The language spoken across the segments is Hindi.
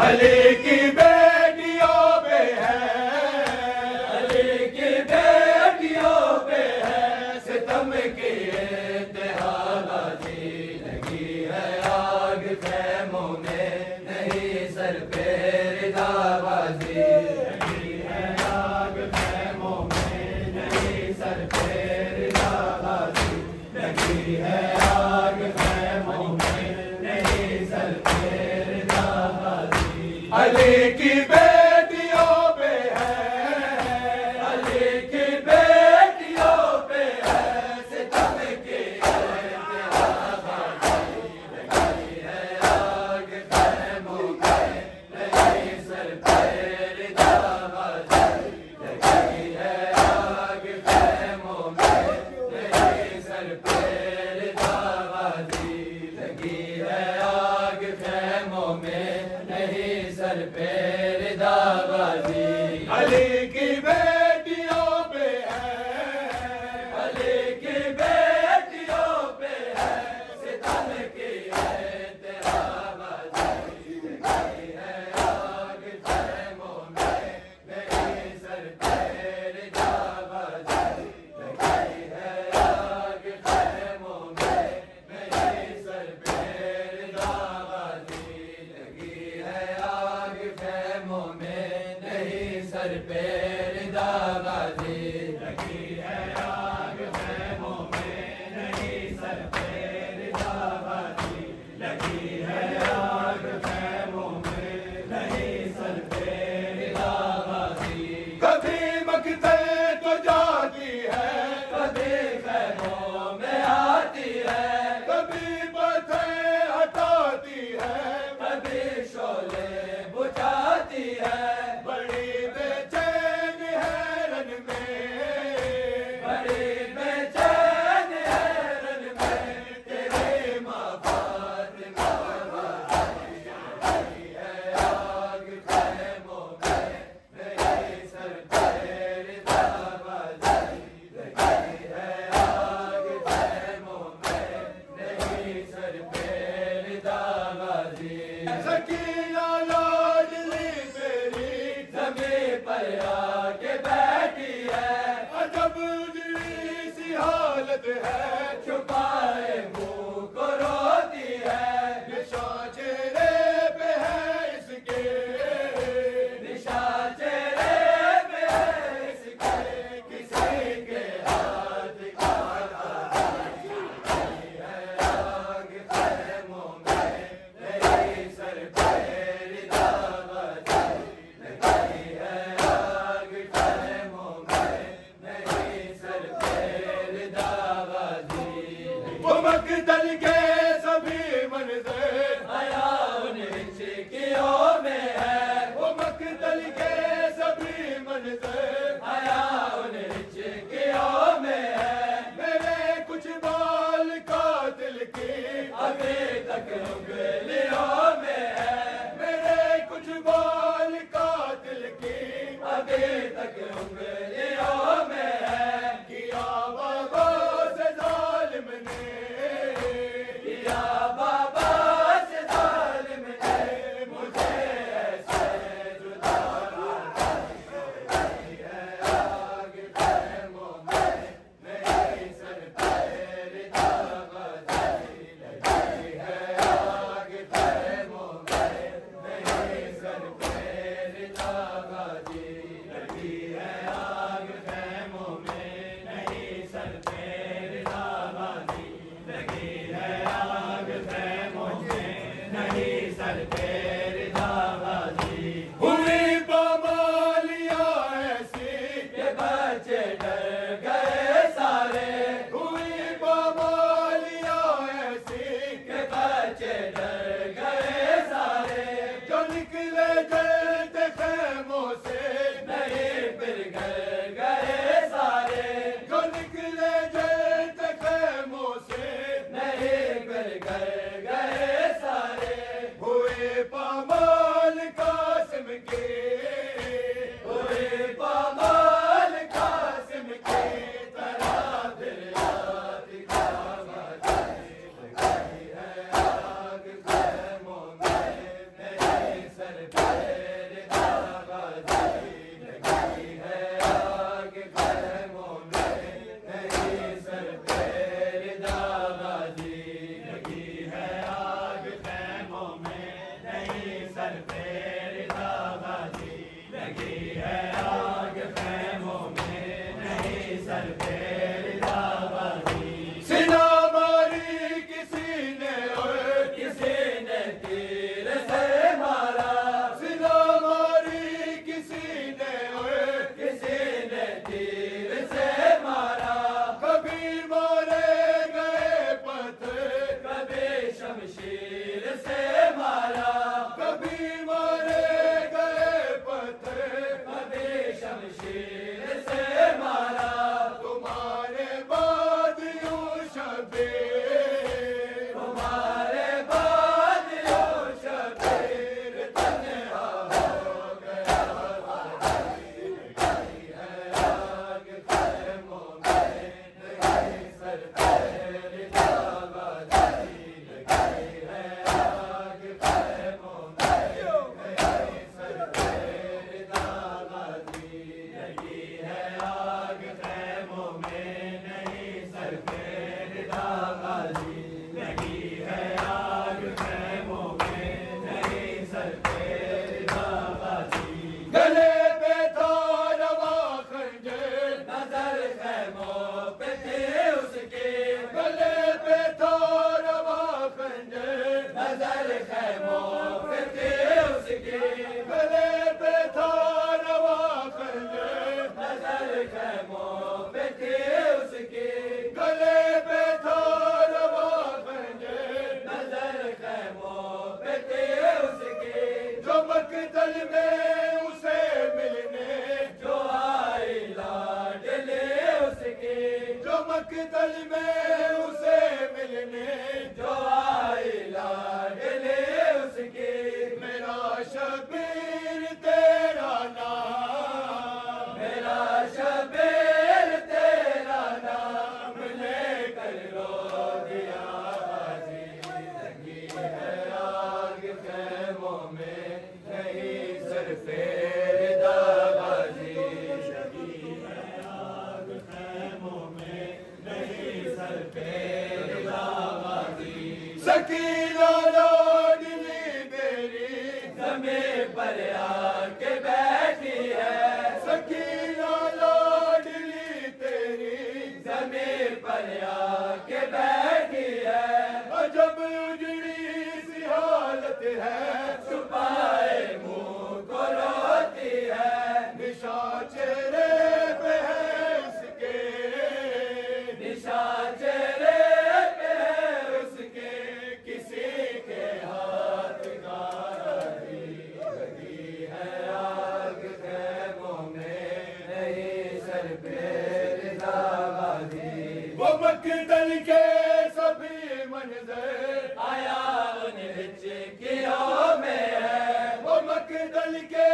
अली की बेटियों पे है, अली की बेटियों पे है सितम की इंतहाबाजी। लगी है आग खैमों में नहीं सर पे रिदाबाजी। लगी है आग खैमों में नहीं सर पे रिदाबाजी। लगी है आग खैमों में नहीं सर पे रिदाबाजी। अली की बेटियों पे है, अली की बेटियों पे है सितम की इंतहाबाजी। लगी है आग खैमों में नहीं सर पे रिदाबाजी। लगी है आग खैमों में नहीं सर पे रिदाबाजी। लगी है आग खैमों में नहीं सर पे रिदाबाजी। अली की बेटियों पे है, अली की बेटियों पे है सितम की इंतहाबाजी। लगी है आग खैमों में नहीं सर पे रिदाबाजी। लगी है आग खैमों में नहीं सर पे रिदाबाजी। लगी है आग खैमों में नहीं सर पे रिदाबाजी। लगी है आग खैमों में नहीं सर पे रिदाबाजी। लगी है आग खैमों में नहीं सर पे रिदाबाजी। कभी मकते तो जाती है, कभी खैमों में आती है, कभी पत्थर हटाती है, कभी शोले बुझाती है। बड़ी बेचैन है रन में, बड़ी बेचैन है रन में तेरे माँ फातिमा वाली। लगी है आग खैमों में नहीं सर पे रिदाबाजी। लगी है आग खैमों में नहीं सर पे रिदाबाजी। सकीना लाडली तेरी ज़मीं पर आके बैठी है, अजब उजड़ी सी हालत है, छुपाए मुँह को रोती है। निशान चेहरे पे है इसके, निशान चेहरे पे है इसके, किसी के हाथ का ताज। लगी है आग खैमों में नहीं सर पे रिदाबाजी। लगी है आग खैमों में नहीं सर पे रिदाबाजी। मकतल में उसे मिलने जो आई लाडले उसकी, मेरा शबीर तेरा नाम, मेरा शबीर तेरा नाम लेकर रो दिया गाजी। लगी है आग ख़ैमों में नहीं सरफे रिदाबाजी, लगी है आग ख़ैमों में नहीं सरफे रिदाबाजी। सकीना लाडली मेरी ज़मीं पर आके बैठी है, सकीना लाडली तेरी ज़मीं पर आके बैठी है। अजब उजड़ी सी हालत है, छुपाए मुंह को रोती है, निशान चेहरे पे है उसके, निशान चेहरे पे है उसके, किसी के हाथ का नहीं। लगी है आग ख़ैमों में नहीं सर पे रिदाबाजी। वो मकतल के सभी मंजर आया उन हिचकियों में है, वो मकतल के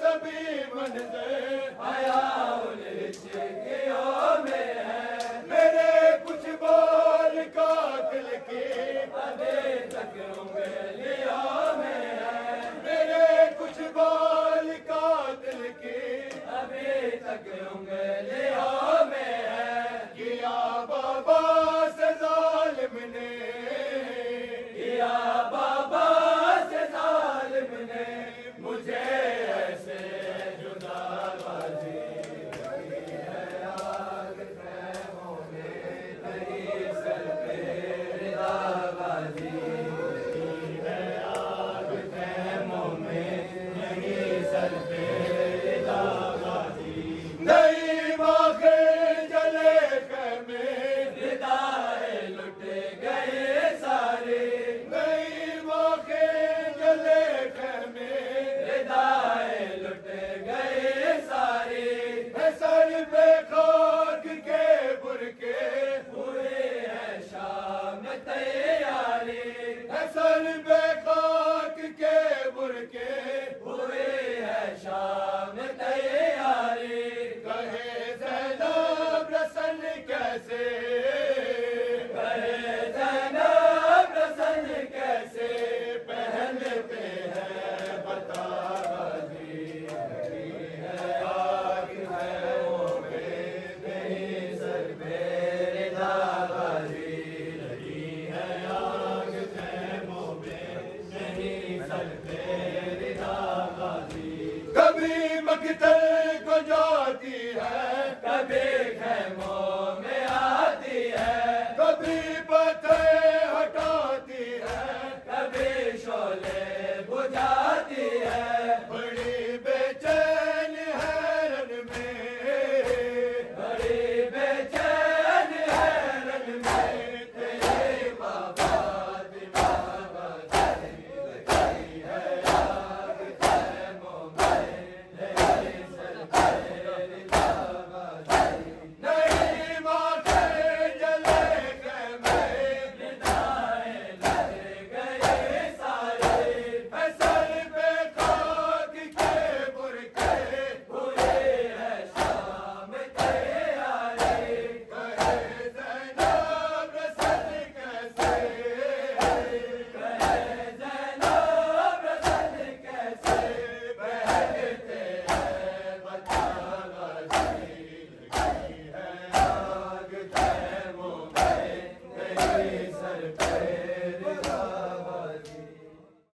सभी मंजर आया उन हिचकियों में है। मेरे कुछ बाल कातिल के, अभी तक उंगलियों में है, मेरे कुछ बाल कातिल के अभी तक उंगलियों में है। किया बाबा